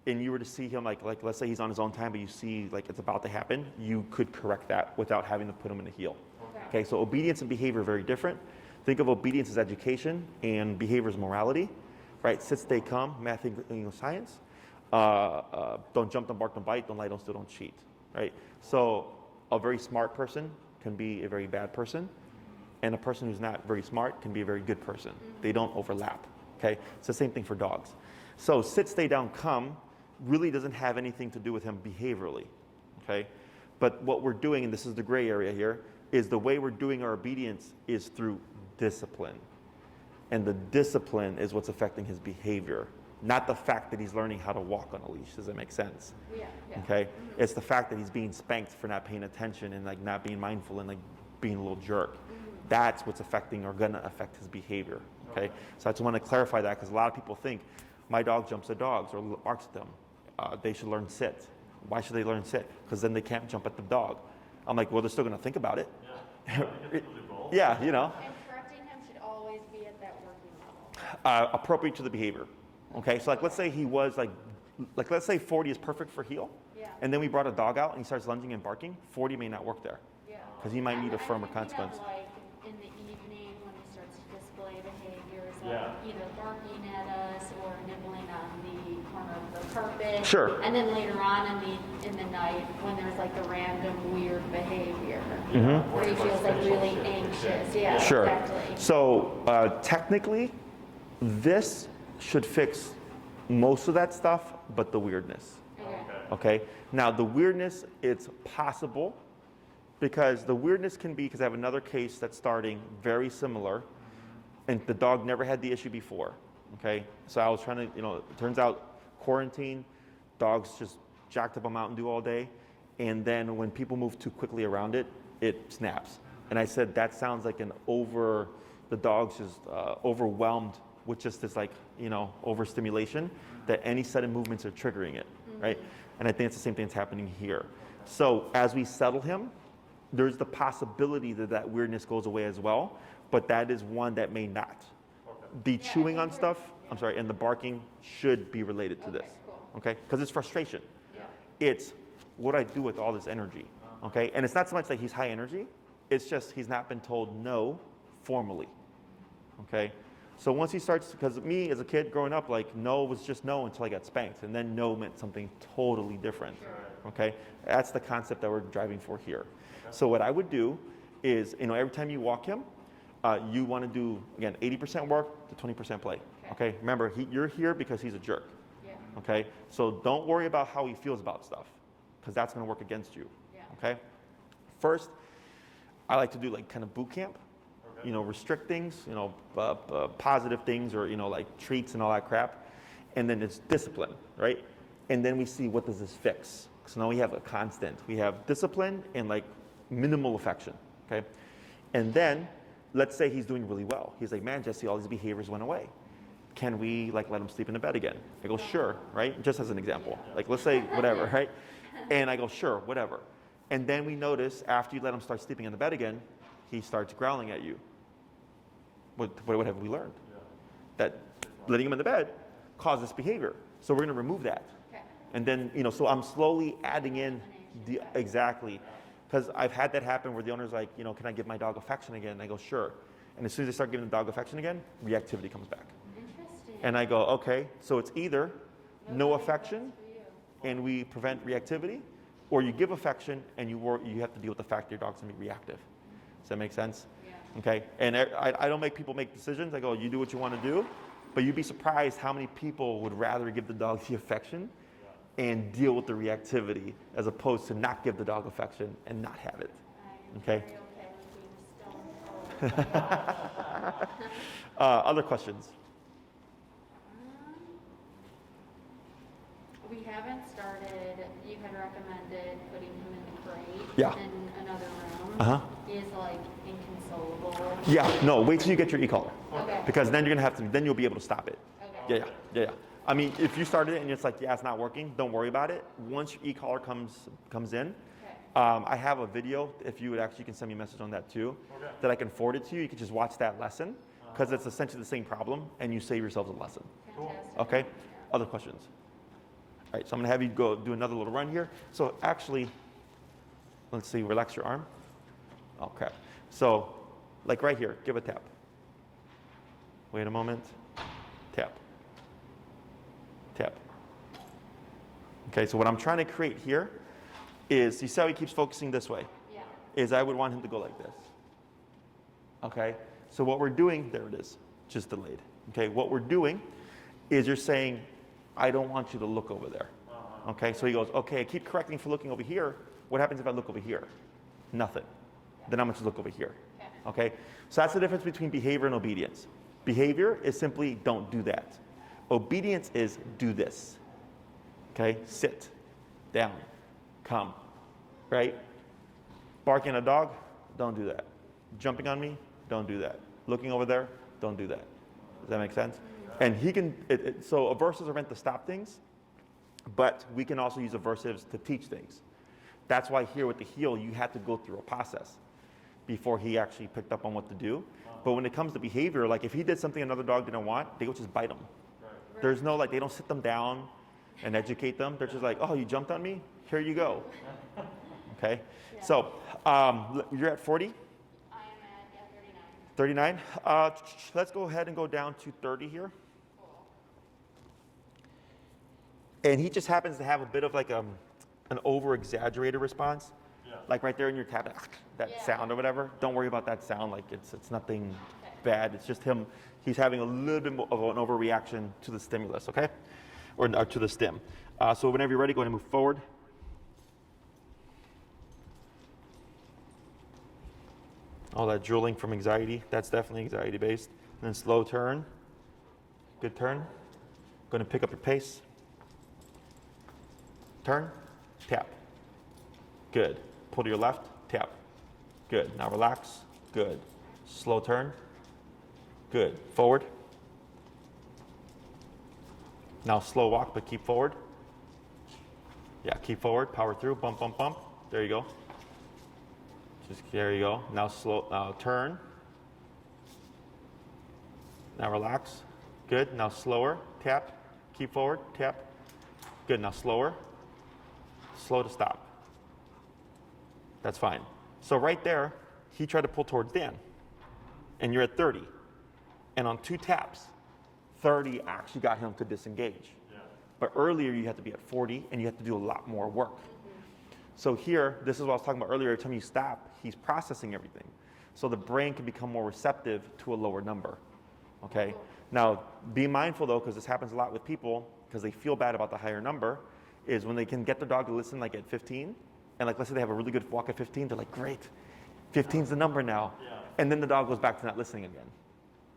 and you were to see him like let's say he's on his own time, but you see like it's about to happen, you could correct that without having to put him in a heel. Okay, so obedience and behavior are very different. Think of obedience as education and behavior as morality, right? Sit, stay calm, math, English, science. Don't jump, don't bark, don't bite, don't lie, don't steal, don't cheat, right? So a very smart person can be a very bad person, and a person who's not very smart can be a very good person. They don't overlap, okay? It's the same thing for dogs. So sit, stay down, come really doesn't have anything to do with him behaviorally, okay? But what we're doing, and this is the gray area here, is the way we're doing our obedience is through discipline. And the discipline is what's affecting his behavior, not the fact that he's learning how to walk on a leash. Does that make sense?
Yeah.
Okay? It's the fact that he's being spanked for not paying attention and like not being mindful and like being a little jerk. That's what's affecting or gonna affect his behavior. Okay? So I just want to clarify that because a lot of people think my dog jumps at dogs or barks at them. They should learn sit. Why should they learn sit? Because then they can't jump at the dog. I'm like, well, they're still going to think about it.
Yeah.
Yeah, you know.
And correcting him should always be at that working level.
Appropriate to the behavior. Okay, so like let's say he was like let's say 40 is perfect for heel,
Yeah.
and then we brought a dog out and he starts lunging and barking. 40 may not work there
Yeah.
because he might need a firmer
I'm thinking
consequence.
of, like in the evening when he starts to display behaviors, like
Yeah.
either barking at us or nibbling on the corner of the carpet.
Sure.
And then later on in the night when there's like the random weird behavior where he feels like really anxious. Yeah.
Sure.
Exactly.
So technically, this should fix most of that stuff, but the weirdness.
Okay.
Okay. Now the weirdness, it's possible because the weirdness can be because I have another case that's starting very similar, and the dog never had the issue before. Okay. So I was trying to, it turns out quarantine, dogs just jacked up a Mountain Dew all day, and then when people move too quickly around it, it snaps. And I said that sounds like the dog's just overwhelmed with just this like overstimulation that any sudden movements are triggering it, right? And I think it's the same thing that's happening here. So as we settle him, there's the possibility that weirdness goes away as well, but that is one that may not. The chewing on stuff, and the barking should be related to this,
Cool.
okay? Because it's frustration.
Yeah.
It's what I do with all this energy, okay? And it's not so much that he's high energy, it's just he's not been told no formally, okay? So once he starts, because me as a kid growing up, like no was just no until I got spanked, and then no meant something totally different, okay? That's the concept that we're driving for here. So what I would do is, every time you walk him, you want to do, again, 80% work to 20% play, okay? Remember, you're here because he's a jerk,
Yeah.
okay? So don't worry about how he feels about stuff, because that's going to work against you,
Yeah.
okay? First, I like to do like kind of boot camp, restrict things, positive things or, like treats and all that crap. And then it's discipline, right? And then we see what does this fix? So now we have a constant. We have discipline and like minimal affection, okay? And then let's say he's doing really well. He's like, man, Jesse, all these behaviors went away. Can we like let him sleep in the bed again? I go, sure, right? Just as an example. Like let's say whatever, right? And I go, sure, whatever. And then we notice after you let him start sleeping in the bed again, he starts growling at you. What have we learned? That letting him in the bed causes behavior. So we're going to remove that.
Okay.
And then, so I'm slowly adding in exactly. Because I've had that happen where the owner's like, can I give my dog affection again? And I go, sure. And as soon as I start giving the dog affection again, reactivity comes back.
Interesting.
And I go, okay, so it's either no affection and we prevent reactivity, or you give affection and you have to deal with the fact that your dog's going to be reactive. Does that make sense?
Yeah.
Okay, and I don't make people make decisions. I go, you do what you want to do, but you'd be surprised how many people would rather give the dog the affection and deal with the reactivity as opposed to not give the dog affection and not have it. Okay.
Very okay with being stoned.
Other questions?
We haven't started, you had recommended putting him in the crate
Yeah.
in another room.
Uh-huh.
He is like inconsolable.
Yeah, no, wait till you get your e-collar.
Okay.
Because then you're gonna have to, then you'll be able to stop it.
Okay.
Yeah. I mean, if you started it and it's like, yeah, it's not working, don't worry about it. Once your e-collar comes in,
Okay.
I have a video, if you would actually, you can send me a message on that too,
Okay.
that I can forward it to you. You can just watch that lesson, because it's essentially the same problem, and you save yourselves a lesson.
Fantastic.
Okay? Other questions? All right, so I'm gonna have you go do another little run here. So actually, let's see, relax your arm. Oh crap. So, like right here, give a tap. Wait a moment. Tap. Tap. Okay, so what I'm trying to create here is, you see how he keeps focusing this way?
Yeah.
Is I would want him to go like this. Okay, so what we're doing, there it is, just delayed. Okay, what we're doing is you're saying, I don't want you to look over there. Okay, so he goes, okay, I keep correcting for looking over here. What happens if I look over here? Nothing. Then I'm going to look over here. Okay, so that's the difference between behavior and obedience. Behavior is simply don't do that. Obedience is do this. Okay, sit, down, come, right? Barking at a dog, don't do that. Jumping on me, don't do that. Looking over there, don't do that. Does that make sense? And he can, so aversives are meant to stop things, but we can also use aversives to teach things. That's why here with the heel, you had to go through a process before he actually picked up on what to do. But when it comes to behavior, like if he did something another dog didn't want, they would just bite him.
Right.
There's no, like, they don't sit them down and educate them. They're just like, oh, you jumped on me? Here you go. Okay?
Yeah.
So you're at 40?
I am at 39.
39? Let's go ahead and go down to 30 here.
Cool.
And he just happens to have a bit of like an over-exaggerated response.
Yeah.
Like right there in your tab, that
Yeah.
sound or whatever. Don't worry about that sound. Like it's nothing
Okay.
bad. It's just him. He's having a little bit more of an overreaction to the stimulus, okay? Or to the stim. So whenever you're ready, go ahead and move forward. All that drooling from anxiety, that's definitely anxiety based. And then slow turn. Good turn. Going to pick up your pace. Turn, tap. Good. Pull to your left, tap. Good. Now relax. Good. Slow turn. Good. Forward. Now slow walk, but keep forward. Yeah, keep forward. Power through. Bump, bump, bump. There you go. Just there you go. Now slow. Turn. Now relax. Good. Now slower. Tap. Keep forward. Tap. Good. Now slower. Slow to stop. That's fine. So right there, he tried to pull towards Dan, and you're at 30. And on 2 taps, 30 actually got him to disengage.
Yeah.
But earlier you had to be at 40, and you had to do a lot more work. So here, this is what I was talking about earlier. Every time you stop, he's processing everything. So the brain can become more receptive to a lower number. Okay? Now, be mindful though, because this happens a lot with people, because they feel bad about the higher number, is when they can get their dog to listen like at 15, and like let's say they have a really good walk at 15, they're like, great, 15's the number now.
Yeah.
And then the dog goes back to not listening again.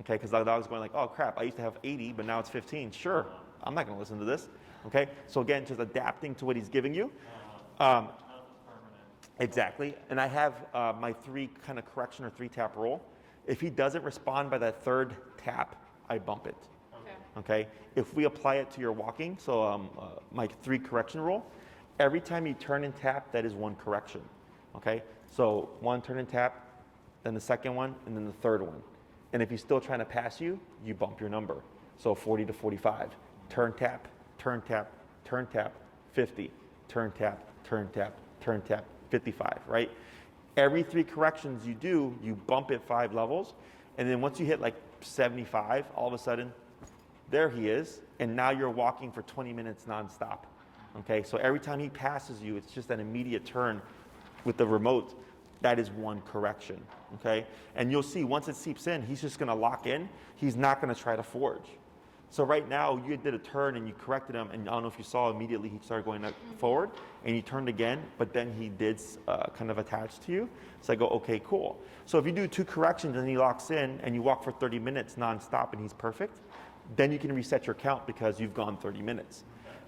Okay, because the dog's going like, oh crap, I used to have 80, but now it's 15. Sure, I'm not gonna listen to this. Okay, so again, just adapting to what he's giving you.
Not permanent.
Exactly, and I have my 3 kind of correction or 3 tap rule. If he doesn't respond by that 3rd tap, I bump it.
Okay.
Okay, if we apply it to your walking, so my 3 correction rule, every time you turn and tap, that is 1 correction. Okay, so 1 turn and tap, then the 2nd one, and then the 3rd one. And if he's still trying to pass you, you bump your number. So 40 to 45, turn tap, turn tap, turn tap, 50, turn tap, turn tap, turn tap, 55, right? Every 3 corrections you do, you bump it 5 levels, and then once you hit like 75, all of a sudden, there he is, and now you're walking for 20 minutes nonstop. Okay, so every time he passes you, it's just an immediate turn with the remote. That is 1 correction. Okay, and you'll see once it seeps in, he's just going to lock in. He's not going to try to forge. So right now, you did a turn and you corrected him, and I don't know if you saw immediately he started going forward, and you turned again, but then he did kind of attach to you. So I go, okay, cool. So if you do 2 corrections and he locks in, and you walk for 30 minutes nonstop, and he's perfect, then you can reset your count because you've gone 30 minutes.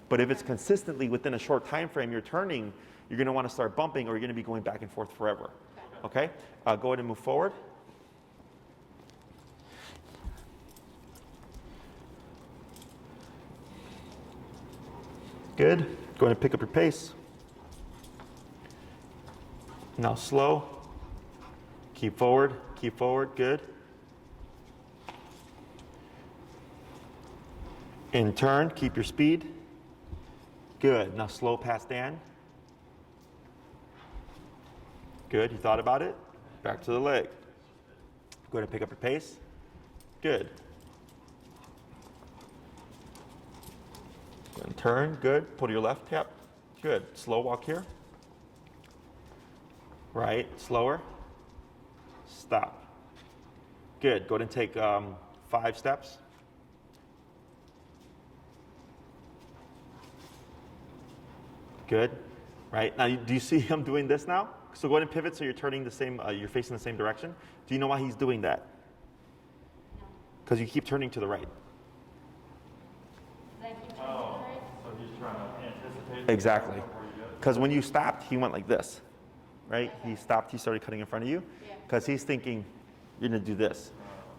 But if it's consistently within a short time frame you're turning, you're going to want to start bumping or you're going to be going back and forth forever. Okay? Go ahead and move forward. Good. Go ahead and pick up your pace. Now slow. Keep forward. Keep forward. Good. In turn, keep your speed. Good. Now slow past Dan. Good. You thought about it. Back to the leg. Go ahead and pick up your pace. Good. Go ahead and turn. Good. Pull to your left. Yep. Good. Slow walk here. Right. Slower. Stop. Good. Go ahead and take 5 steps. Good. Right. Now, do you see him doing this now? So go ahead and pivot so you're turning the same, you're facing the same direction. Do you know why he's doing that?
No.
Because you keep turning to the right.
Does that keep turning to the right?
So he's trying to anticipate.
Exactly.
before you get-
Because when you stopped, he went like this, right? He stopped, he started cutting in front of you.
Yeah.
Because he's thinking, you're going to do this.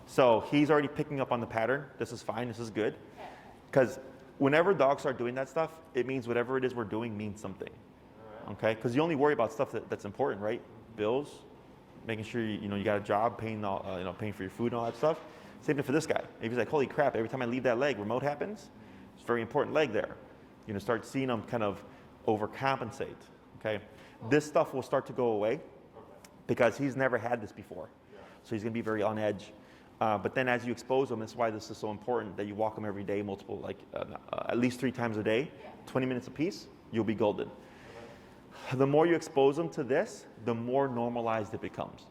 So he's already picking up on the pattern. This is fine, this is good.
Okay.
Because whenever dogs start doing that stuff, it means whatever it is we're doing means something. Okay? Because you only worry about stuff that's important, right? Bills, making sure you got a job, paying paying for your food and all that stuff. Same thing for this guy. If he's like, holy crap, every time I leave that leg, remote happens. It's a very important leg there. You're gonna start seeing him kind of overcompensate. Okay? This stuff will start to go away because he's never had this before. So he's gonna be very on edge. But then as you expose him, that's why this is so important that you walk him every day, at least 3 times a day, 20 minutes apiece, you'll be golden. The more you expose them to this, the more normalized it becomes.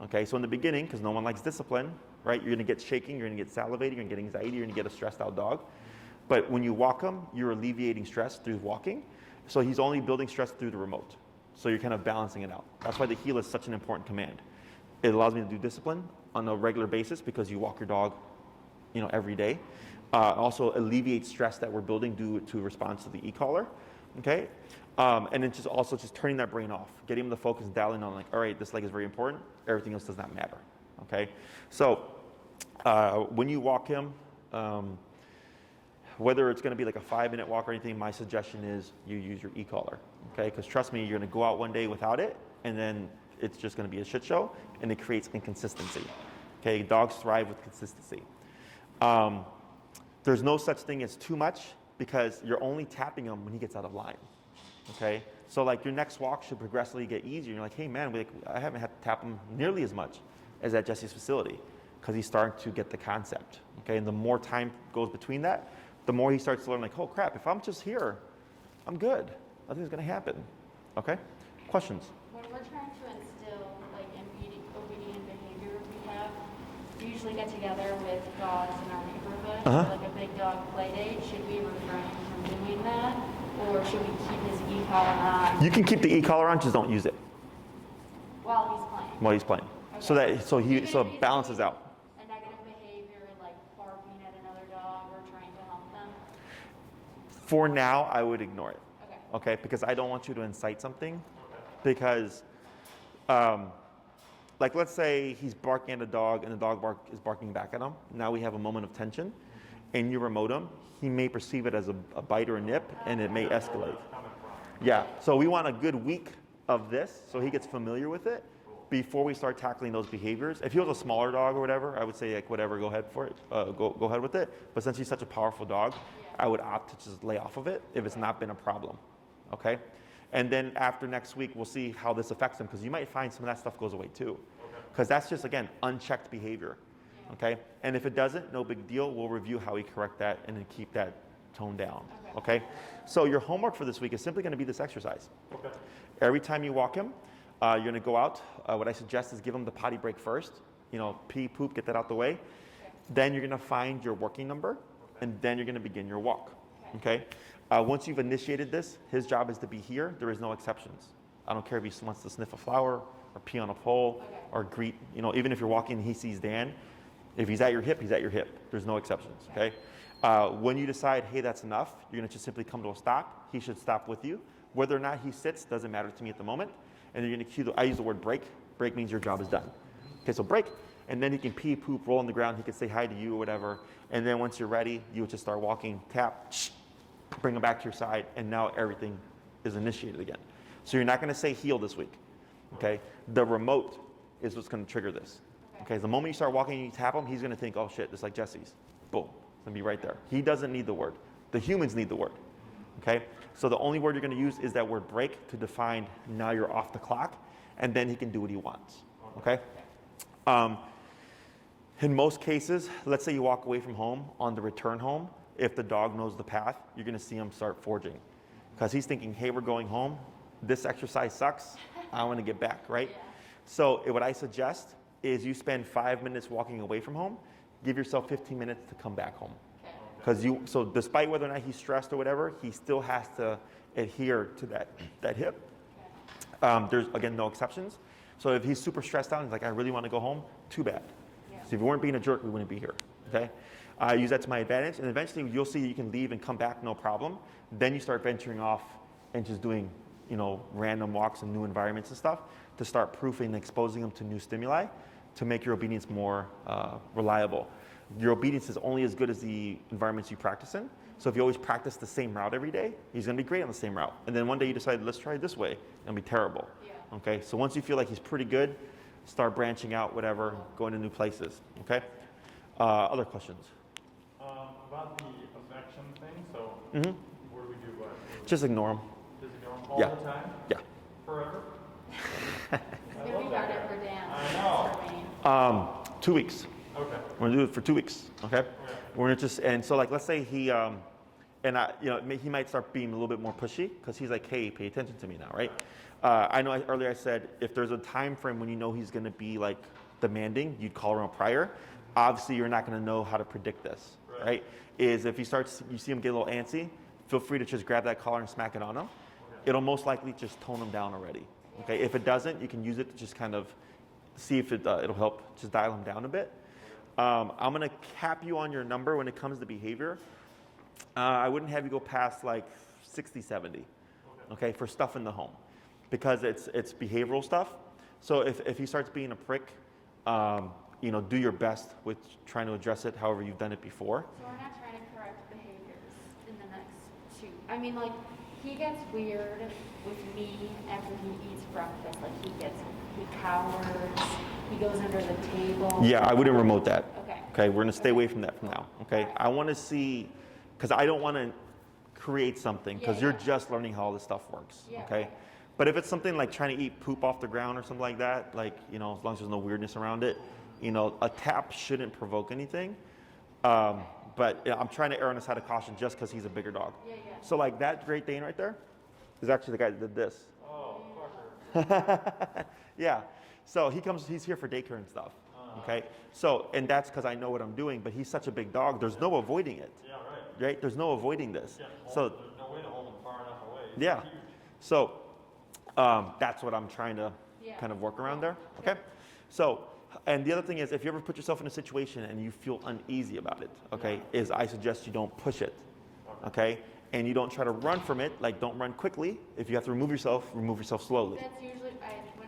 Okay, so in the beginning, because no one likes discipline, right? You're gonna get shaking, you're gonna get salivating, you're gonna get anxiety, you're gonna get a stressed out dog. But when you walk him, you're alleviating stress through walking. So he's only building stress through the remote. So you're kind of balancing it out. That's why the heel is such an important command. It allows me to do discipline on a regular basis because you walk your dog, every day. Also alleviates stress that we're building due to response to the e-collar. Okay, and then just turning that brain off, getting him to focus, dialing on all right, this leg is very important. Everything else does not matter. Okay, so when you walk him, whether it's going to be like a 5-minute walk or anything, my suggestion is you use your e-collar. Okay, because trust me, you're going to go out one day without it, and then it's just going to be a shit show, and it creates inconsistency. Okay, dogs thrive with consistency. There's no such thing as too much because you're only tapping him when he gets out of line. Okay, so like your next walk should progressively get easier. You're like, hey man, I haven't had to tap him nearly as much as at Jesse's facility because he's starting to get the concept. Okay, and the more time goes between that, the more he starts to learn. Like, oh crap, if I'm just here, I'm good. Nothing's gonna happen. Okay, questions?
When we're trying to instill like obedient behavior, we usually get together with dogs in our neighborhood, for like a big dog play date. Should we refrain from doing that, or should we keep his e-collar on
You can keep the e-collar on, just don't use it
while he's playing?
while he's playing.
Okay.
So
Even if
it
he's
balances
doing
out.
a negative behavior, like barking at another dog or trying to help them.
For now, I would ignore it.
Okay.
Okay, because I don't want you to incite something. Because, like let's say he's barking at a dog and the dog is barking back at him. Now we have a moment of tension, and you remote him. He may perceive it as a bite or a nip, and it may escalate. Yeah, so we want a good week of this so he gets familiar with it before we start tackling those behaviors. If he was a smaller dog or whatever, I would say like whatever, go ahead for it, go ahead with it. But since he's such a powerful dog, I would opt to just lay off of it if it's not been a problem. Okay, and then after next week, we'll see how this affects him because you might find some of that stuff goes away too, because that's just again unchecked behavior. Okay, and if it doesn't, no big deal. We'll review how we correct that and then keep that tone down. Okay, so your homework for this week is simply going to be this exercise.
Okay.
Every time you walk him, you're going to go out. What I suggest is give him the potty break first. Pee, poop, get that out the way. Then you're going to find your working number, and then you're going to begin your walk. Okay. Once you've initiated this, his job is to be here. There is no exceptions. I don't care if he wants to sniff a flower or pee on a pole or greet, even if you're walking and he sees Dan, If he's at your hip, he's at your hip. There's no exceptions, okay? When you decide, hey, that's enough, you're gonna just simply come to a stop. He should stop with you. Whether or not he sits doesn't matter to me at the moment. And you're gonna cue I use the word break. Break means your job is done. Okay, so break, and then he can pee, poop, roll on the ground. He can say hi to you or whatever. And then once you're ready, you would just start walking, tap, bring him back to your side, and now everything is initiated again. So you're not gonna say heel this week, okay? The remote is what's gonna trigger this. Okay, the moment you start walking and you tap him, he's gonna think, oh shit, it's like Jesse's. Boom, it's gonna be right there. He doesn't need the word. The humans need the word, okay? So the only word you're gonna use is that word break to define now you're off the clock, and then he can do what he wants, okay? In most cases, let's say you walk away from home, on the return home, if the dog knows the path, you're gonna see him start forging. Because he's thinking, hey, we're going home, this exercise sucks, I wanna get back, right?
Yeah.
So what I suggest is you spend 5 minutes walking away from home, give yourself 15 minutes to come back home.
Okay.
So despite whether or not he's stressed or whatever, he still has to adhere to that hip. There's, again, no exceptions. So if he's super stressed out and he's like, I really want to go home, too bad.
Yeah.
So if you weren't being a jerk, we wouldn't be here, okay? I use that to my advantage, and eventually you'll see you can leave and come back, no problem. Then you start venturing off and just doing, random walks in new environments and stuff to start proofing and exposing them to new stimuli to make your obedience more reliable. Your obedience is only as good as the environments you practice in. So if you always practice the same route every day, he's gonna be great on the same route. And then one day you decide, let's try it this way, it'll be terrible.
Yeah.
Okay, so once you feel like he's pretty good, start branching out, whatever, going to new places, okay? Other questions?
About the affection thing, so
Mm-hmm.
what do we do?
Just ignore him.
Just ignore them all
Yeah.
the time?
Yeah.
Forever?
It's gonna be harder for Dan.
I know.
2 weeks.
Okay.
We're gonna do it for 2 weeks, okay?
Okay.
We're gonna just, and so like, let's say he, he might start being a little bit more pushy because he's like, hey, pay attention to me now, right? I know earlier I said, if there's a time frame when you know he's gonna be like demanding, you'd call around prior. Obviously, you're not gonna know how to predict this, right? Is if you see him get a little antsy, feel free to just grab that collar and smack it on him.
Okay.
It'll most likely just tone him down already, okay? If it doesn't, you can use it to just kind of see if it'll help just dial him down a bit. I'm gonna cap you on your number when it comes to behavior. I wouldn't have you go past like 60, 70, okay, for stuff in the home, because it's behavioral stuff. So if he starts being a prick, do your best with trying to address it however you've done it before.
So we're not trying to correct behaviors in the next 2. I mean, like, he gets weird with me after he eats breakfast. Like, he cowers, he goes under the table.
Yeah, I wouldn't remote that.
Okay.
Okay, we're gonna stay away from that from now, okay? I wanna see, because I don't wanna create something, because you're just learning how all this stuff works,
Yeah,
okay?
right.
But if it's something like trying to eat poop off the ground or something like that, like, as long as there's no weirdness around it, a tap shouldn't provoke anything. But I'm trying to err on the side of caution just because he's a bigger dog.
Yeah.
So like that Great Dane right there is actually the guy that did this.
Oh, fucker.
Yeah. So he's here for daycare and stuff. Okay. So, and that's because I know what I'm doing, but he's such a big dog, there's no avoiding it.
Yeah, right.
Right? There's no avoiding this.
Yeah,
So,
there's no way to hold him far enough away. It's
yeah.
huge.
So, that's what I'm trying to kind of work around there. Okay. So, and the other thing is, if you ever put yourself in a situation and you feel uneasy about it, okay, is I suggest you don't push it, okay? And you don't try to run from it, like don't run quickly. If you have to remove yourself slowly.
That's usually,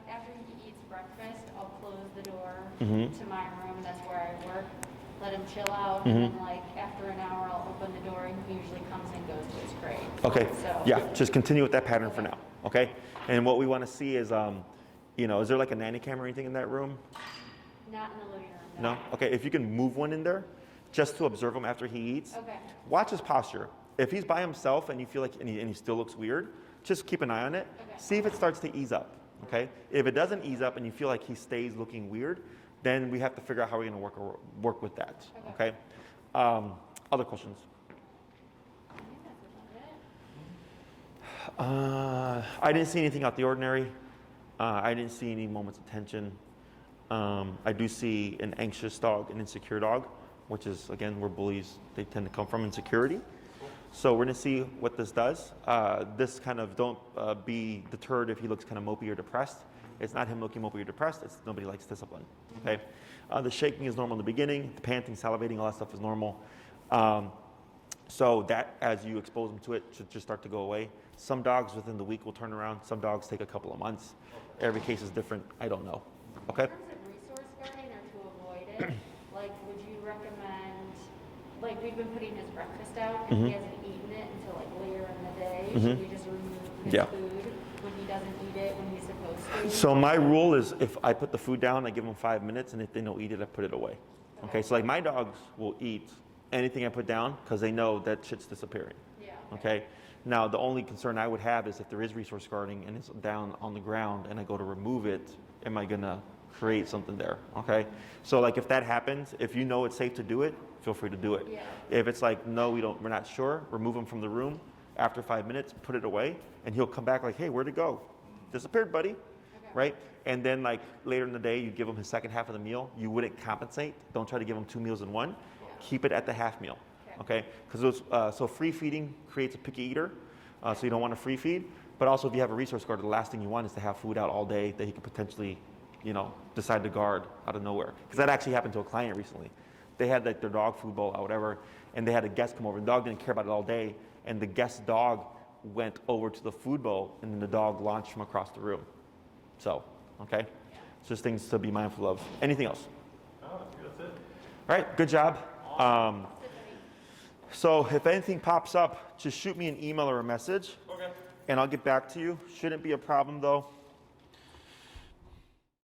after he eats breakfast, I'll close the door
Mm-hmm.
to my room. That's where I work. Let him chill out, and then like after an hour, I'll open the door, and he usually comes and goes to his crate.
Okay,
So
yeah, just continue with that pattern for now, okay? And what we want to see is, is there like a nanny cam or anything in that room?
Not in the living room.
No? Okay, if you can move one in there, just to observe him after he eats.
Okay.
Watch his posture. If he's by himself and you feel like, and he still looks weird, just keep an eye on it.
Okay.
See if it starts to ease up, okay? If it doesn't ease up and you feel like he stays looking weird, then we have to figure out how we're gonna work with that, okay? Other questions?
I think that's about it.
I didn't see anything out the ordinary. I didn't see any moments of tension. I do see an anxious dog, an insecure dog, which is, again, where bullies, they tend to come from, insecurity. So we're gonna see what this does. This kind of, don't be deterred if he looks kind of mopey or depressed. It's not him looking mopey or depressed. It's nobody likes discipline. Okay. The shaking is normal in the beginning. The panting, salivating, all that stuff is normal. So that, as you expose them to it, should just start to go away. Some dogs within the week will turn around. Some dogs take a couple of months. Every case is different. I don't know. Okay.
In terms of resource guarding or to avoid it, like, would you recommend, like, we've been putting his breakfast out and he hasn't eaten it until like later in the day. Should we just remove his food when he doesn't eat it when he's supposed to?
So my rule is if I put the food down, I give them 5 minutes, and if they don't eat it, I put it away. Okay, so like my dogs will eat anything I put down because they know that shit's disappearing.
Yeah.
Okay. Now the only concern I would have is if there is resource guarding and it's down on the ground and I go to remove it, am I gonna create something there? Okay. So like if that happens, if you know it's safe to do it, feel free to do it.
Yeah.
If it's like no, we're not sure, remove him from the room. After 5 minutes, put it away, and he'll come back like, hey, where'd it go? Disappeared, buddy.
Okay.
Right? And then like later in the day, you give him his second half of the meal. You wouldn't compensate. Don't try to give him 2 meals in one. Keep it at the half meal. Okay? Because so free feeding creates a picky eater. So you don't want to free feed. But also if you have a resource guard, the last thing you want is to have food out all day that he could potentially, decide to guard out of nowhere. Because that actually happened to a client recently. They had like their dog food bowl or whatever, and they had a guest come over. The dog didn't care about it all day, and the guest dog went over to the food bowl, and then the dog launched from across the room. So, okay? It's just things to be mindful of. Anything else?
No, that's it.
All right, good job. So if anything pops up, just shoot me an email or a message,
Okay.
and I'll get back to you. Shouldn't be a problem though.